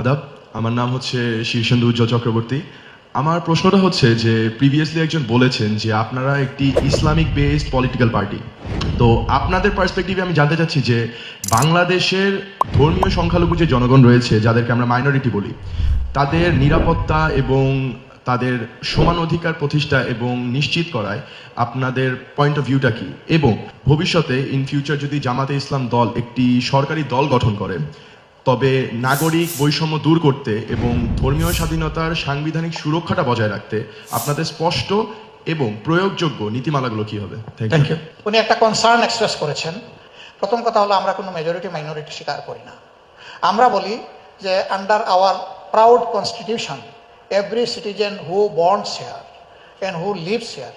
আদাব, আমার নাম হচ্ছে শীর্ষেন্দু উজ্জ্বল চক্রবর্তী। আমার প্রশ্নটা হচ্ছে যে প্রিভিয়াসলি একজন বলেছেন যে আপনারা একটি ইসলামিক বেসড পলিটিক্যাল পার্টি। তো আপনাদের পার্সপেক্টিভে আমি জানতে চাচ্ছি যে বাংলাদেশের ধর্মীয় সংখ্যালঘু যে জনগণ রয়েছে, যাদেরকে আমরা মাইনরিটি বলি, তাদের নিরাপত্তা এবং তাদের সমান অধিকার প্রতিষ্ঠা এবং নিশ্চিত করায় আপনাদের পয়েন্ট অফ ভিউটা কি, এবং ভবিষ্যতে ইন ফিউচার যদি জামাতে ইসলাম দল একটি সরকারি দল গঠন করে, তবে নাগরিক বৈষম্য দূর করতে এবং ধর্মীয় স্বাধীনতার সাংবিধানিক সুরক্ষাটা বজায় রাখতে আপনাদের স্পষ্ট এবং প্রয়োগযোগ্য নীতিমালাগুলো কি হবে? Thank you. উনি একটা কনসার্ন এক্সপ্রেস করেছেন। প্রথম কথা হলো, আমরা কোনো মেজরিটি মাইনরিটি স্বীকার করি না। আমরা বলি যে under our proud constitution every citizen who borns here and who lives here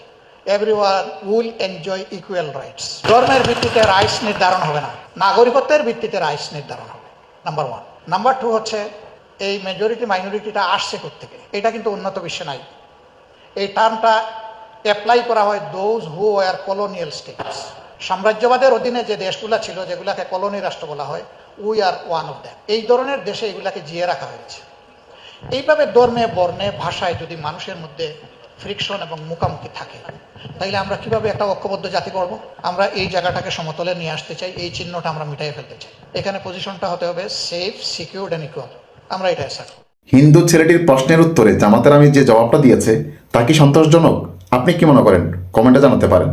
everyone will enjoy equal rights. ধর্মের ভিত্তিতে রাইটস নির্ধারণ হবে না, নাগরিকত্বের ভিত্তিতে রাইটস নির্ধারণ হবে, নাম্বার ওয়ান। নাম্বার টু হচ্ছে, এই মেজরিটি মাইনরিটিটা আসছে কোত্থেকে? এটা কিন্তু উন্নত বিশ্বে নাই। এই টার্মটা অ্যাপ্লাই করা হয় those who are colonial states. সাম্রাজ্যবাদের অধীনে যে দেশগুলো ছিল, যেগুলাকে কলোনি রাষ্ট্র বলা হয়, we are one of them. এই ধরনের দেশে এগুলাকে জিয়ে রাখা হয়েছে। এইভাবে ধর্মে বর্ণে ভাষায় যদি মানুষের মধ্যে ফ্রিকশন এবং মুখামুখি থাকে, তাইলে আমরা কিভাবে একটা ঐক্যবদ্ধ জাতি করব? আমরা এই জায়গাটাকে সমতলে নিয়ে আসতে চাই, এই চিহ্নটা আমরা মিটাই ফেলতে চাই। এখানে পজিশনটা হতে হবে সেফ, সিকিউরড অ্যান্ড ইকুয়াল। আমরা এটা অ্যাসার্ট করব। হিন্দু ছেলেটির প্রশ্নের উত্তরে জামাতের আমি যে জবাবটা দিয়েছে তা কি সন্তোষজনক? আপনি কি মনে করেন? কমেন্টে জানাতে পারেন।